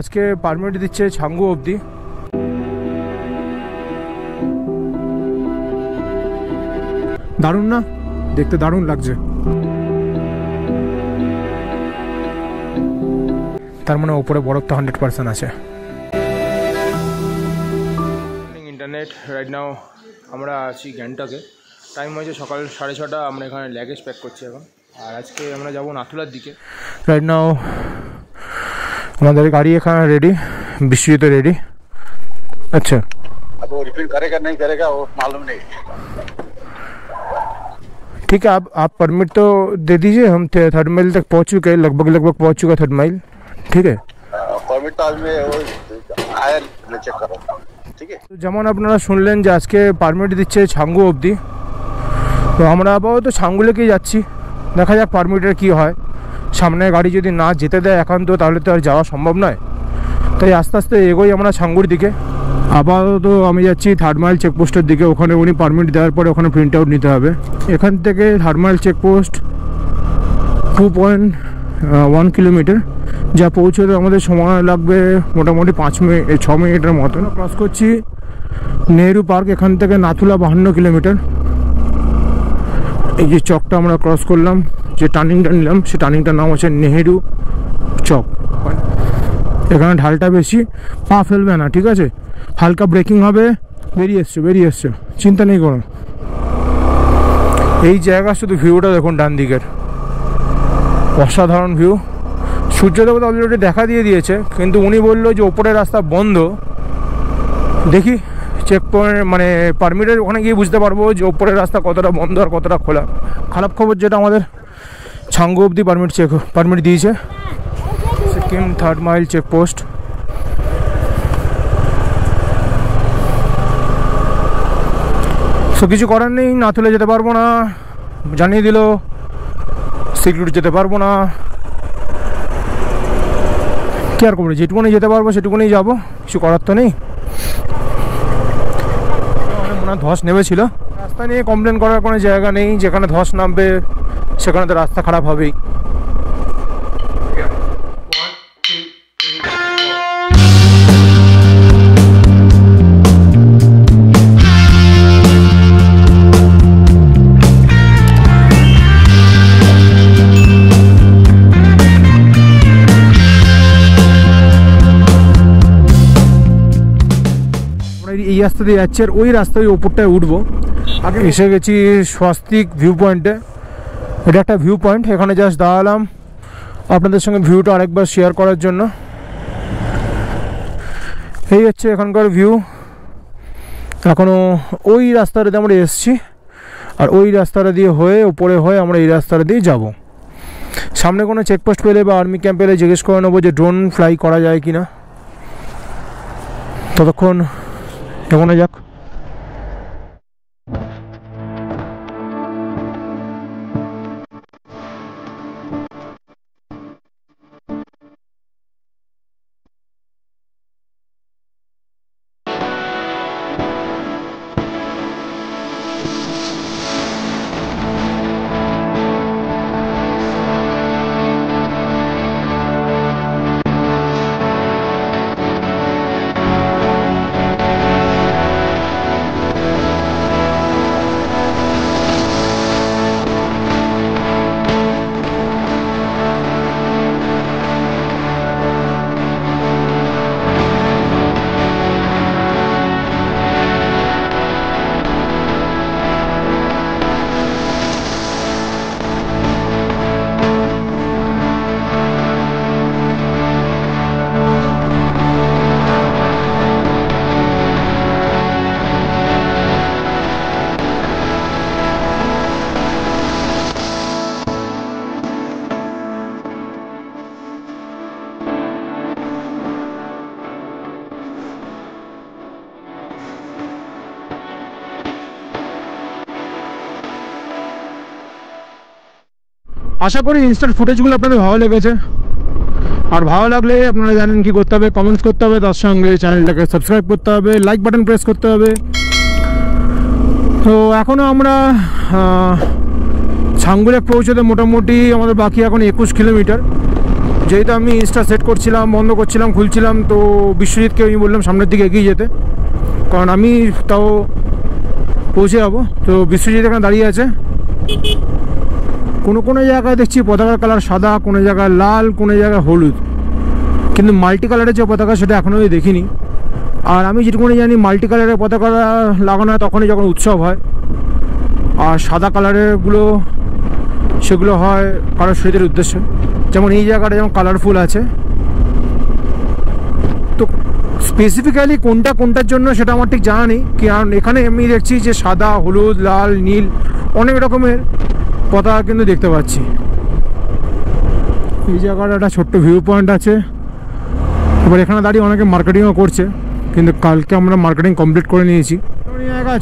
আজকে পারমিট দিচ্ছে ছাঙ্গু অবধি। দারুণ না? দেখতে দারুণ লাগছে। তার মানে ওপরে বরফ তো 100% আছে। ইন্টারনেট রাইট নাও আমরা আছি গ্যাংটকে। টাইম হয়েছে সকাল 6:30। আমরা এখানে ল্যাগেজ প্যাক করছি এখন। আর আজকে আমরা যাবো নাথুলার দিকে। রাইট নাও আমাদের গাড়ি এখানে রেডি, বিশ্বজিৎ রেডি। अच्छा अब वो रिफिल करेगा नहीं करेगा वो मालूम नहीं। ठीक है, आप परमिट तो दे दीजिए। हम 3rd माइल तक पहुंच चुके हैं, लगभग पहुंच चुका 3rd माइल। ठीक है, परमिट तो आज में आया चेक करो। ठीक है, তো যেমন আপনারা শুনলেন যে আজকে পারমিট দিচ্ছে ছাঙ্গু অবধি। তো আমরা আপাতত ছাঙ্গু লেকেই যাচ্ছি, দেখা যাক পারমিটের কি হয়। সামনে গাড়ি যদি না যেতে দেয় একান্ত, তাহলে তো আর যাওয়া সম্ভব নয়। তাই আস্তে আস্তে এগোই আমরা ছাঙ্গুর দিকে। আপাতত আমি যাচ্ছি 3rd মাইল চেকপোস্টের দিকে। ওখানে উনি পারমিট দেওয়ার পরে ওখানে প্রিন্ট আউট নিতে হবে। এখান থেকে 3rd মাইল চেকপোস্ট 2.1 কিলোমিটার, যা পৌঁছতে আমাদের সময় লাগবে মোটামুটি 6 মিনিটের মতন। ক্রস করছি নেহেরু পার্ক। এখান থেকে নাথুলা 52 কিলোমিটার। এই যে চকটা আমরা ক্রস করলাম, যে টার্নিংটা নিলাম, সে টার্নিংটার নাম হচ্ছে নেহেরু চক। এখানে ঢালটা বেশি, পা ফেলবে না, ঠিক আছে? হালকা ব্রেকিং হবে। বেরিয়ে এসছে, চিন্তা নেই কোনো। এই জায়গা শুধু ভিউটা দেখুন ডান দিকের, অসাধারণ ভিউ। সূর্যদেবতা অলরেডি দেখা দিয়েছে, কিন্তু উনি বললো যে ওপরের রাস্তা বন্ধ। দেখি চেক পয়েন্ট মানে পারমিটের ওখানে গিয়ে বুঝতে পারবো যে ওপরের রাস্তা কতটা বন্ধ আর কতটা খোলা। খারাপ খবর যেটা, আমাদের ছাঙ্গু অবধি পারমিট দিয়েছে। Sikkim 3rd mile checkpost. তো কিছু করার নেই, নাথুলা যেতে পারবো না, জানিয়ে দিল। সিকিউরিটি যেতে পারবো না, কি আর করবো? যেটুকুনি যেতে পারবো সেটুকুনি যাবো, কিছু করার তো নেই। মনে ধস নেমেছিল। রাস্তা নিয়ে কমপ্লেন করার কোনো জায়গা নেই। যেখানে ধস নামবে সেখানে তো রাস্তা খারাপ হবেই। এই রাস্তা দিয়ে যাচ্ছে, আর ওই রাস্তায় ওপরটায় উঠবো। আগে এসে গেছি স্বস্তিক ভিউ পয়েন্টে। এটা একটা ভিউ পয়েন্ট, এখানে জাস্ট দাঁড়ালাম আপনাদের সঙ্গে ভিউটা আরেকবার শেয়ার করার জন্য। এই হচ্ছে এখানকার ভিউ। এখনও ওই রাস্তাটাতে আমরা এসছি, আর ওই রাস্তাটা দিয়ে ওপরে হয়ে আমরা এই রাস্তাটা দিয়ে যাব। সামনে কোনো চেকপোস্ট পেলে বা আর্মি ক্যাম্প পেলে জিজ্ঞেস করে নেবো যে ড্রোন ফ্লাই করা যায় কি না। ততক্ষণ এগোনো যাক। আশা করি ইনস্ট্যান্ট ফুটেজগুলো আপনাদের ভালো লেগেছে। আর ভালো লাগলে আপনারা জানেন কি করতে হবে, কমেন্টস করতে হবে, তার সঙ্গে চ্যানেলটাকে সাবস্ক্রাইব করতে হবে, লাইক বাটন প্রেস করতে হবে। তো এখনও আমরা ছাঙ্গু লেক পৌঁছতে মোটামুটি আমাদের বাকি এখন 21 কিলোমিটার। যেহেতু আমি ইনস্টা সেট করছিলাম, বন্ধ করছিলাম, খুলছিলাম, তো বিশ্বজিৎকে আমি বললাম সামনের দিকে এগিয়ে যেতে, কারণ আমি তাও পৌঁছে যাবো। তো বিশ্বজিৎ এখানে দাঁড়িয়ে আছে। কোনো জায়গায় দেখছি পতাকার কালার সাদা, কোনো জায়গায় লাল, কোনো জায়গায় হলুদ, কিন্তু মাল্টি কালারের যে পতাকা সেটা এখনও দেখিনি। আর আমি যেটুকুনি জানি মাল্টি কালারের পতাকা লাগানো হয় তখনই যখন উৎসব হয়, আর সাদা কালারেরগুলো সেগুলো হয় কারোর শহীদের উদ্দেশ্যে। যেমন এই জায়গাটা যেমন কালারফুল আছে, তো স্পেসিফিক্যালি কোনটার জন্য সেটা আমার ঠিক জানা নেই। কারণ এখানে আমি দেখছি যে সাদা, হলুদ, লাল, নীল অনেক রকমের পতাকা কিন্তু দেখতে পাচ্ছি। এই জায়গাটা একটা ছোট্ট ভিউ পয়েন্ট আছে। এবার এখানে দাঁড়িয়ে অনেকে মার্কেটিংও করছে, কিন্তু কালকে আমরা মার্কেটিং কমপ্লিট করে নিয়েছি।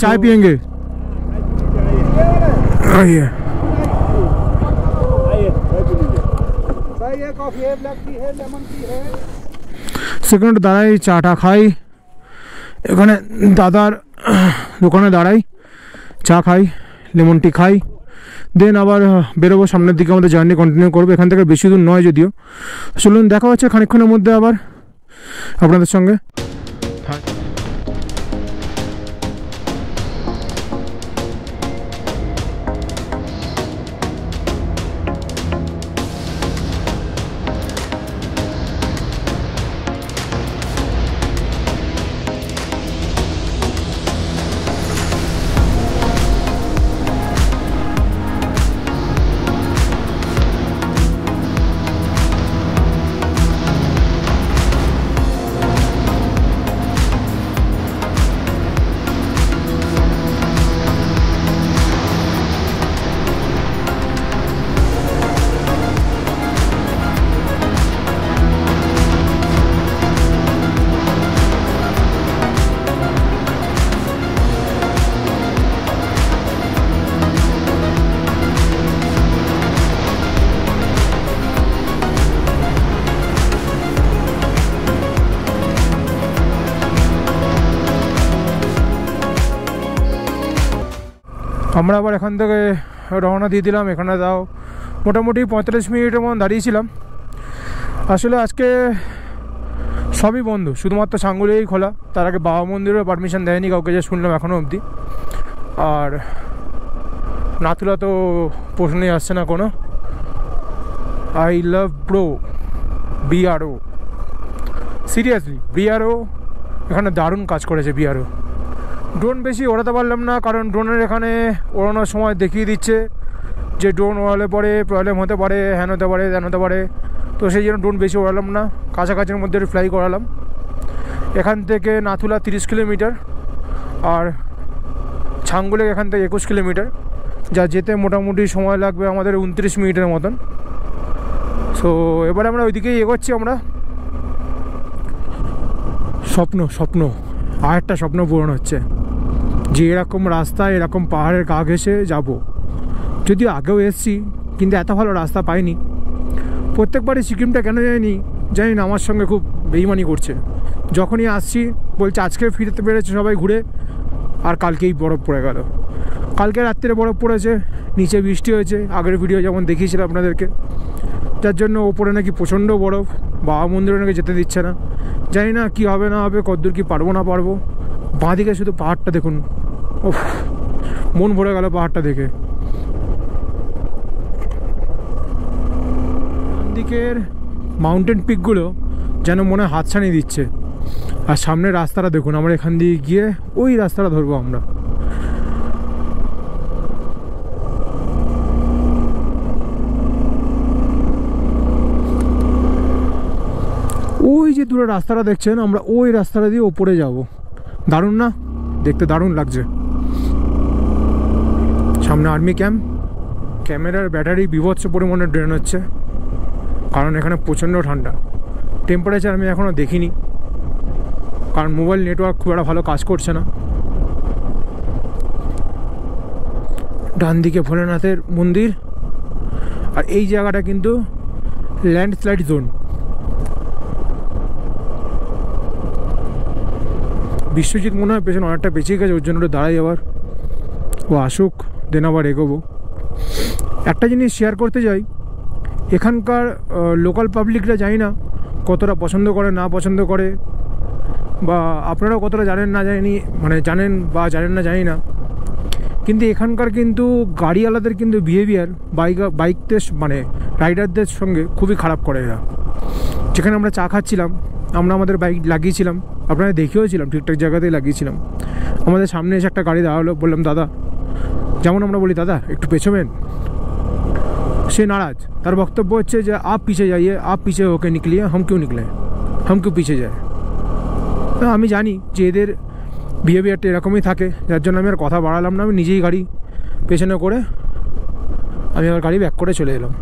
চায় পিয়েঙ্গে সেখানে দাঁড়াই, চাটা খাই, এখানে দাদার দোকানে দাঁড়াই, চা খাই, লেমন টি খাই, দেন আবার বেরোবো সামনের দিকে, আমাদের জার্নি কন্টিনিউ করবো। এখান থেকে বেশি দূর নয় যদিও। চলুন দেখা হচ্ছে খানিকক্ষণের মধ্যে আবার আপনাদের সঙ্গে। আমরা আবার এখান থেকে রওনা দিয়ে দিলাম। এখানে তাও মোটামুটি 45 মিনিটের মতন দাঁড়িয়েছিলাম। আসলে আজকে সবই বন্ধ, শুধুমাত্র ছাঙ্গুলেই খোলা। তার আগে বাবা মন্দিরেও পারমিশন দেয়নি কাউকে, যে শুনলাম এখনও অবধি। আর নাথুলা তো প্রশ্নই আসছে না কোনো। I love bro B R O, seriously B R O এখানে দারুণ কাজ করেছে। বিআরও ড্রোন বেশি ওড়াতে পারলাম না, কারণ ড্রোনের এখানে ওড়ানোর সময় দেখিয়ে দিচ্ছে যে ড্রোন ওড়ালে পরে প্রবলেম হতে পারে, হ্যান হতে পারে, ত্যান হতে পারে। তো সেই জন্য ড্রোন বেশি ওড়ালাম না, কাছাকাছির মধ্যে ফ্লাই করালাম। এখান থেকে নাথুলা 30 কিলোমিটার, আর ছাঙ্গুলে এখান থেকে 21 কিলোমিটার, যা যেতে মোটামুটি সময় লাগবে আমাদের 29 মিনিটের মতন। সো এবারে আমরা ওইদিকেই এগোচ্ছি। আমরা স্বপ্ন আর একটা স্বপ্ন পূরণ হচ্ছে যে এরকম রাস্তায়, এরকম পাহাড়ের গা ঘেঁষে যাব। যদিও আগেও এসেছি, কিন্তু এত ভালো রাস্তা পাইনি। প্রত্যেকবারই সিকিমটা কেন জানি না আমার সঙ্গে খুব বেইমানি করছে। যখনই আসছি বলছে আজকে ফিরতে পেরেছে সবাই ঘুরে, আর কালকেই বরফ পড়ে গেল। কালকে রাত্রে বরফ পড়েছে, নিচে বৃষ্টি হয়েছে, আগের ভিডিও যেমন দেখিয়েছিলাম আপনাদেরকে। যার জন্য ওপরে নাকি প্রচণ্ড বরফ, বাবা মন্দিরে নাকি যেতে দিচ্ছে না। জানি না কী হবে না হবে, কতদূর কি পারবো না পারবো। বাঁদিকে শুধু পাহাড়টা দেখুন, ওফ, মন ভরে গেল পাহাড়টা দেখে। বাঁদিকের মাউন্টেন পিকগুলো যেন মনে হাতছানি দিচ্ছে। আর সামনের রাস্তাটা দেখুন, আমরা এখান দিয়ে গিয়ে ওই রাস্তাটা ধরবো আমরা। ওই যে দূরে রাস্তাটা দেখছেন, আমরা ওই রাস্তাটা দিয়ে ওপরে যাব। দারুণ না? দেখতে দারুণ লাগছে। সামনে আর্মি ক্যাম্প, ক্যামেরার ব্যাটারি বিভৎস পরিমাণে ড্রেন হচ্ছে, কারণ এখানে প্রচণ্ড ঠান্ডা। টেম্পারেচার আমি এখনও দেখিনি, কারণ মোবাইল নেটওয়ার্ক খুব একটা ভালো কাজ করছে না। ডান দিকে ভোলেনাথের মন্দির, আর এই জায়গাটা কিন্তু ল্যান্ডস্লাইড জোন। বিশ্বজিৎ মনে হয় পেছনে অনেকটা পেছিয়ে গেছে, ওর জন্য দাঁড়াই আবার, ও আসুক দেন আবার এগোবো। একটা জিনিস শেয়ার করতে যাই, এখানকার লোকাল পাবলিকরা জানি না কতটা পছন্দ করে না পছন্দ করে, বা আপনারাও কতটা জানেন না জানি, মানে জানেন বা জানেন না জানি না, কিন্তু এখানকার কিন্তু গাড়িওয়ালাদের কিন্তু বিহেভিয়ার বাইকদের মানে রাইডারদের সঙ্গে খুবই খারাপ করে এরা। যেখানে আমরা চা খাচ্ছিলাম, আমরা আমাদের বাইক লাগিয়েছিলাম, আপনারা দেখেওছিলাম ঠিকঠাক জায়গাতেই লাগিয়েছিলাম, আমাদের সামনে এসে একটা গাড়ি দাঁড়ালো, বললাম দাদা, যেমন আমরা বলি দাদা একটু পেছোবেন, সে নারাজ। তার বক্তব্য হচ্ছে যে আপ পিছে যাইয়ে, আপ পিছে হোকে নিকলিয়ে, হাম কেউ নিকলে, হাম কেউ পিছে যায়। আমি জানি যে এদের বিহেভিয়ারটা এরকমই থাকে, যার জন্য আমি আর কথা বাড়ালাম না, আমি নিজেই গাড়ি পেছনে করে আমি আমার গাড়ি ব্যাক করে চলে এলাম।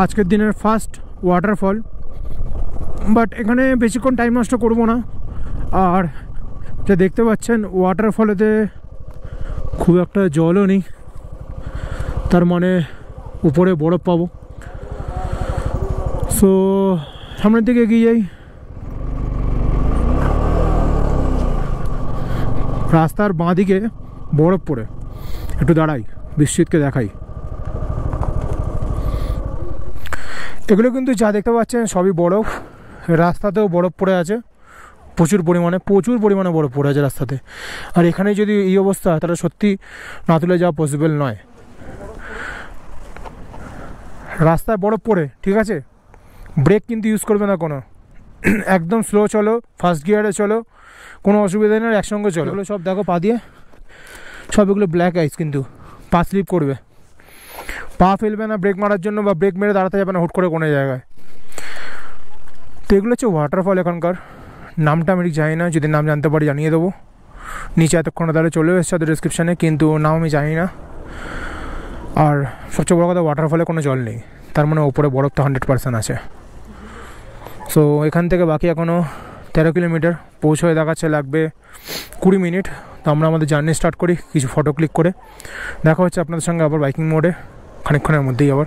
আজকের দিনের ফার্স্ট ওয়াটারফল, বাট এখানে বেশিক্ষণ টাইম নষ্ট করব না। আর যা দেখতে পাচ্ছেন ওয়াটারফলেতে খুব একটা জলও নেই, তার মানে উপরে বরফ পাবো। সো সামনের দিকে এগিয়ে যাই। রাস্তার বাঁ দিকে বরফ পড়ে, একটু দাঁড়াই, বিশ্বজিৎকে দেখাই। এগুলো কিন্তু যা দেখতে পাচ্ছেন সবই বরফ, রাস্তাতেও বরফ পড়ে আছে প্রচুর পরিমাণে বরফ পড়ে আছে রাস্তাতে। আর এখানে যদি এই অবস্থা, তাহলে সত্যি না তুলে যাওয়া পসিবল নয়। রাস্তায় বরফ পড়ে, ঠিক আছে, ব্রেক কিন্তু ইউজ করবে না কোনো, একদম স্লো চলো, ফার্স্ট গিয়ারে চলো, কোনো অসুবিধা নেই, একসঙ্গে চলো। এগুলো সব দেখো পা দিয়ে, সব এগুলো ব্ল্যাক আইস, কিন্তু পা স্লিপ করবে, পা ফেলবে না ব্রেক মারার জন্য, বা ব্রেক মেরে দাঁড়াতে যাবে না হুট করে কোনো জায়গায়। তো এগুলো হচ্ছে ওয়াটারফল এখানকার। নামটা আমি ঠিক জানি না, যদি নাম জানতে পারি জানিয়ে দেবো, নিচে এতক্ষণ তাহলে চলে এসেছে ওদের ডিসক্রিপশানে, কিন্তু নাম আমি জানি না। আর সবচেয়ে বড় কথা, ওয়াটারফলে কোনো জল নেই, তার মানে ওপরে বরফ তো 100% আছে। সো এখান থেকে বাকি এখনও 13 কিলোমিটার, পৌঁছয়ে দেখাচ্ছে লাগবে 20 মিনিট। তো আমরা আমাদের জার্নি স্টার্ট করি, কিছু ফটো ক্লিক করে। দেখা হচ্ছে আপনাদের সঙ্গে আবার বাইকিং মোডে খানিকক্ষণের মধ্যেই আবার।